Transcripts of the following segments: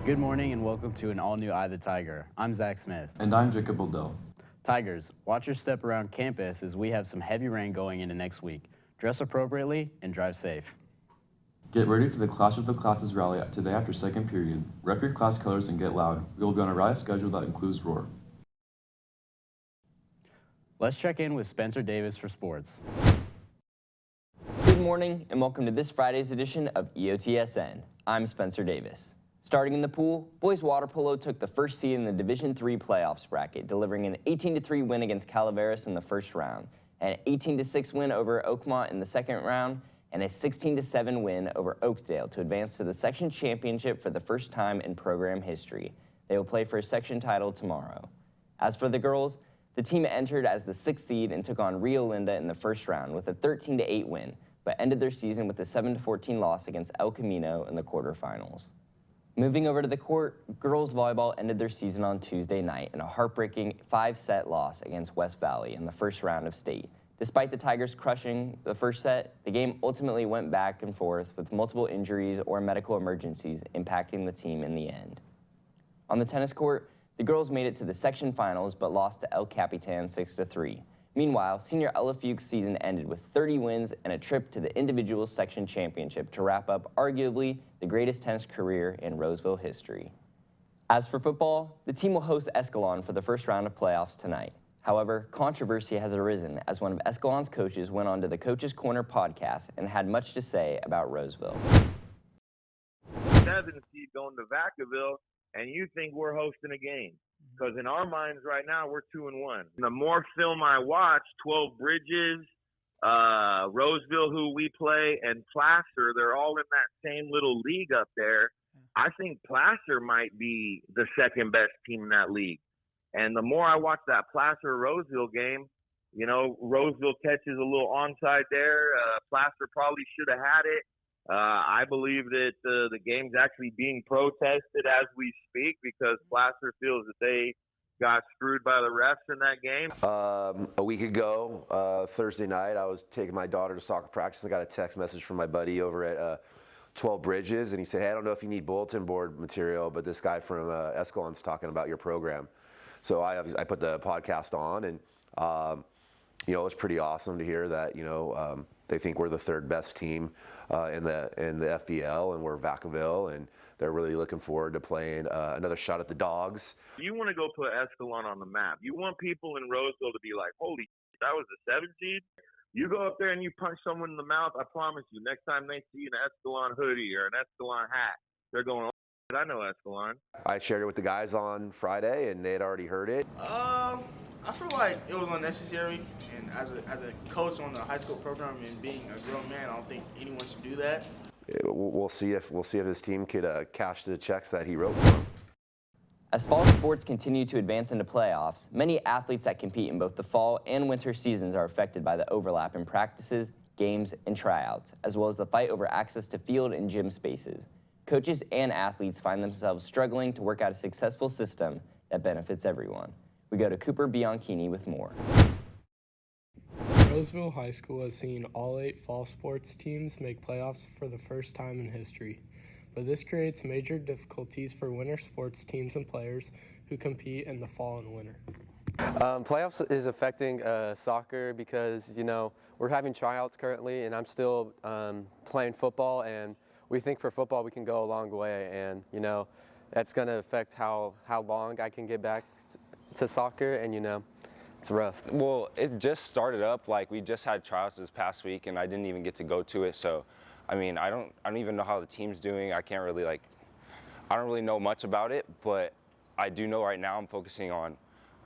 Good morning and welcome to an all-new Eye the Tiger. I'm Zach Smith. And I'm Jacob Bildell. Tigers, watch your step around campus as we have some heavy rain going into next week. Dress appropriately and drive safe. Get ready for the Clash of the Classes rally today after second period. Rep your class colors and get loud. We will be on a rally schedule that includes roar. Let's check in with Spencer Davis for sports. Good morning and welcome to this Friday's edition of EOTSN. I'm Spencer Davis. Starting in the pool, boys water polo took the first seed in the Division III playoffs bracket, delivering an 18-3 win against Calaveras in the first round, an 18-6 win over Oakmont in the second round, and a 16-7 win over Oakdale to advance to the section championship for the first time in program history. They will play for a section title tomorrow. As for the girls, the team entered as the 6th seed and took on Rio Linda in the first round with a 13-8 win, but ended their season with a 7-14 loss against El Camino in the quarterfinals. Moving over to the court, girls volleyball ended their season on Tuesday night in a heartbreaking 5-set loss against West Valley in the first round of state. Despite the Tigers crushing the first set, the game ultimately went back and forth with multiple injuries or medical emergencies impacting the team in the end. On the tennis court, the girls made it to the section finals but lost to El Capitan 6-3. Meanwhile, senior Ella Fuchs' season ended with 30 wins and a trip to the individuals section championship to wrap up arguably the greatest tennis career in Roseville history. As for football, the team will host Escalon for the first round of playoffs tonight. However, controversy has arisen as one of Escalon's coaches went on to the Coach's Corner podcast and had much to say about Roseville. 7 seed going to Vacaville, and you think we're hosting a game. Because in our minds right now, we're 2-1. The more film I watch, 12 Bridges, Roseville, who we play, and Placer, they're all in that same little league up there. I think Placer might be the second best team in that league. And the more I watch that Placer-Roseville game, you know, Roseville catches a little onside there. Placer probably should have had it. I believe that the game's actually being protested as we speak because Placer feels that they got screwed by the refs in that game. A week ago, Thursday night, I was taking my daughter to soccer practice. I got a text message from my buddy over at 12 Bridges, and he said, hey, I don't know if you need bulletin board material, but this guy from Escalon's talking about your program. So I put the podcast on, and you know, it was pretty awesome to hear that, you know, they think we're the third best team in the FVL, and we're Vacaville, and they're really looking forward to playing another shot at the Dogs. You want to go put Escalon on the map. You want people in Roseville to be like, holy shit, that was a 7 seed? You go up there and you punch someone in the mouth, I promise you, next time they see an Escalon hoodie or an Escalon hat, they're going, oh, I know Escalon. I shared it with the guys on Friday, and they had already heard it. I feel like it was unnecessary, and as a coach on the high school program and being a grown man, I don't think anyone should do that. We'll see if his team could cash the checks that he wrote for them. As fall sports continue to advance into playoffs, many athletes that compete in both the fall and winter seasons are affected by the overlap in practices, games, and tryouts, as well as the fight over access to field and gym spaces. Coaches and athletes find themselves struggling to work out a successful system that benefits everyone. We go to Cooper Bianchini with more. Roseville High School has seen all 8 fall sports teams make playoffs for the first time in history, but this creates major difficulties for winter sports teams and players who compete in the fall and winter. Playoffs is affecting soccer because, you know, we're having tryouts currently, and I'm still playing football, and we think for football we can go a long way, and, you know, that's going to affect how long I can get back to soccer, and, you know, it's rough. Well, it just started up. Like, we just had tryouts this past week, and I didn't even get to go to it. So, I mean, I don't even know how the team's doing. I can't really I don't really know much about it, but I do know right now I'm focusing on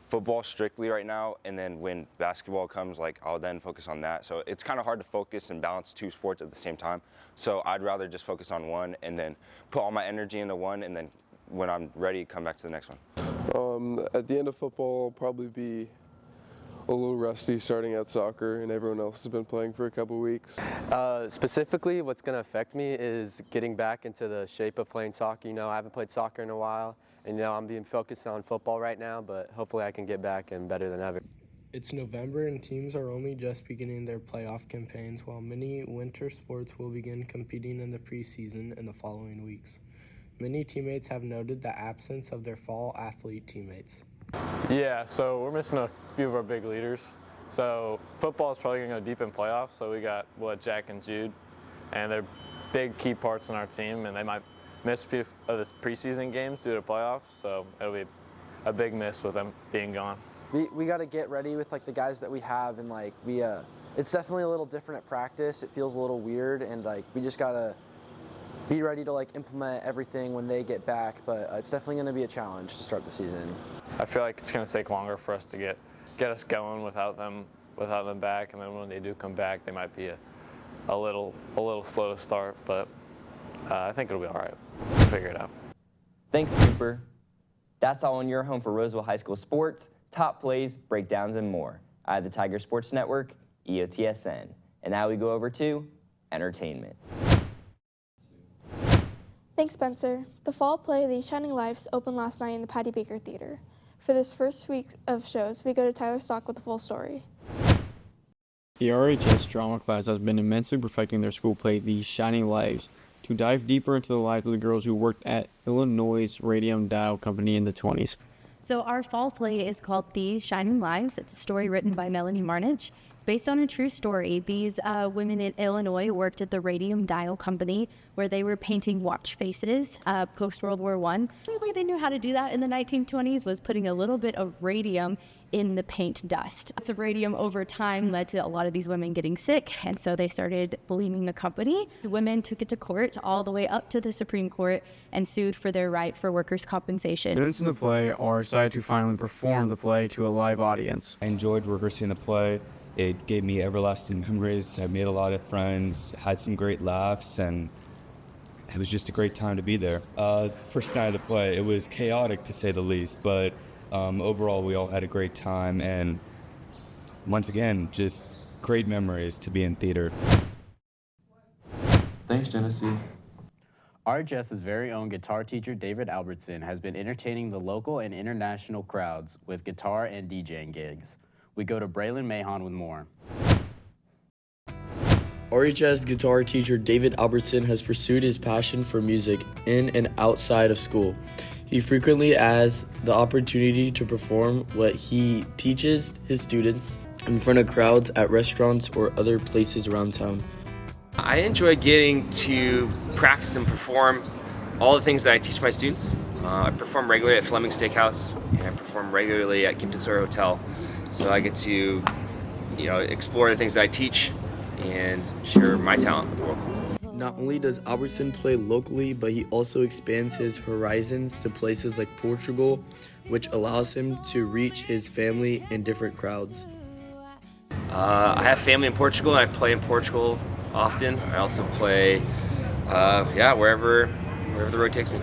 football strictly right now, and then when basketball comes, I'll then focus on that. So it's kind of hard to focus and balance 2 sports at the same time. So I'd rather just focus on one and then put all my energy into one, and then when I'm ready, come back to the next one. At the end of football, I'll probably be a little rusty starting at soccer, and everyone else has been playing for a couple weeks. Specifically, what's going to affect me is getting back into the shape of playing soccer. You know, I haven't played soccer in a while, and, you know, I'm being focused on football right now, but hopefully I can get back and better than ever. It's November and teams are only just beginning their playoff campaigns, while many winter sports will begin competing in the preseason in the following weeks. Many teammates have noted the absence of their fall athlete teammates. Yeah, so we're missing a few of our big leaders. So football is probably going to go deep in playoffs. So we got Jack and Jude, and they're big key parts in our team, and they might miss a few of the preseason games due to playoffs. So it'll be a big miss with them being gone. We got to get ready with like the guys that we have, and like it's definitely a little different at practice. It feels a little weird, and like we just gotta be ready to like implement everything when they get back. But it's definitely going to be a challenge to start the season. I feel like it's going to take longer for us to get us going without them back, and then when they do come back, they might be a little slow to start. But I think it'll be all right. We'll figure it out. Thanks, Cooper. That's all on your home for Roseville High School sports, top plays, breakdowns, and more. I have the Tiger Sports Network, EOTSN. And now we go over to entertainment. Thanks, Spencer. The fall play These Shining Lives opened last night in the Patty Baker Theater. For this first week of shows, we go to Tyler Stock with the full story. The RHS drama class has been immensely perfecting their school play, These Shining Lives, to dive deeper into the lives of the girls who worked at Illinois' Radium Dial Company in the 20s. So our fall play is called These Shining Lives. It's a story written by Melanie Marnich. It's based on a true story. These women in Illinois worked at the Radium Dial Company, where they were painting watch faces post-World War I. The only way they knew how to do that in the 1920s was putting a little bit of radium in the paint dust. Lots of radium over time led to a lot of these women getting sick, and so they started blaming the company. The women took it to court, all the way up to the Supreme Court, and sued for their right for workers' compensation. Students in the play are excited to finally perform the play to a live audience. I enjoyed rehearsing the play. It gave me everlasting memories. I made a lot of friends, had some great laughs, and it was just a great time to be there. First night of the play, it was chaotic to say the least, but overall we all had a great time, and once again, just great memories to be in theater. Thanks, Genesee. RHS's very own guitar teacher, David Albertson, has been entertaining the local and international crowds with guitar and DJing gigs. We go to Braylon Mahon with more. RHS guitar teacher David Albertson has pursued his passion for music in and outside of school. He frequently has the opportunity to perform what he teaches his students in front of crowds at restaurants or other places around town. I enjoy getting to practice and perform all the things that I teach my students. I perform regularly at Fleming Steakhouse, and I perform regularly at Kimpton Sawyer Hotel. So I get to, explore the things that I teach and share my talent with the world. Not only does Albertson play locally, but he also expands his horizons to places like Portugal, which allows him to reach his family in different crowds. I have family in Portugal, and I play in Portugal often. I also play, wherever the road takes me.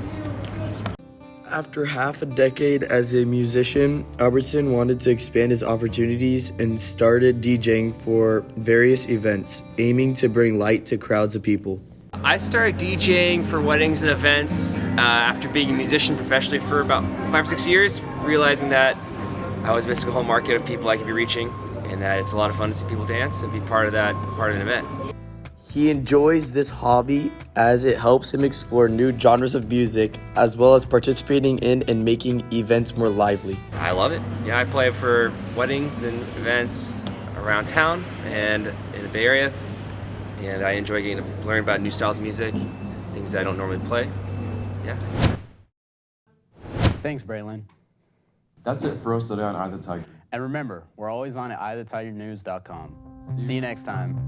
After half a decade as a musician, Albertson wanted to expand his opportunities and started DJing for various events, aiming to bring light to crowds of people. I started DJing for weddings and events after being a musician professionally for about 5 or 6 years, realizing that I was missing a whole market of people I could be reaching, and that it's a lot of fun to see people dance and be part of an event. He enjoys this hobby as it helps him explore new genres of music, as well as participating in and making events more lively. I love it. Yeah, I play for weddings and events around town and in the Bay Area, and I enjoy getting to learn about new styles of music, things that I don't normally play. Yeah. Thanks, Braylon. That's it for us today on Eye the Tiger. And remember, we're always on at eyethetigernews.com. See you next time.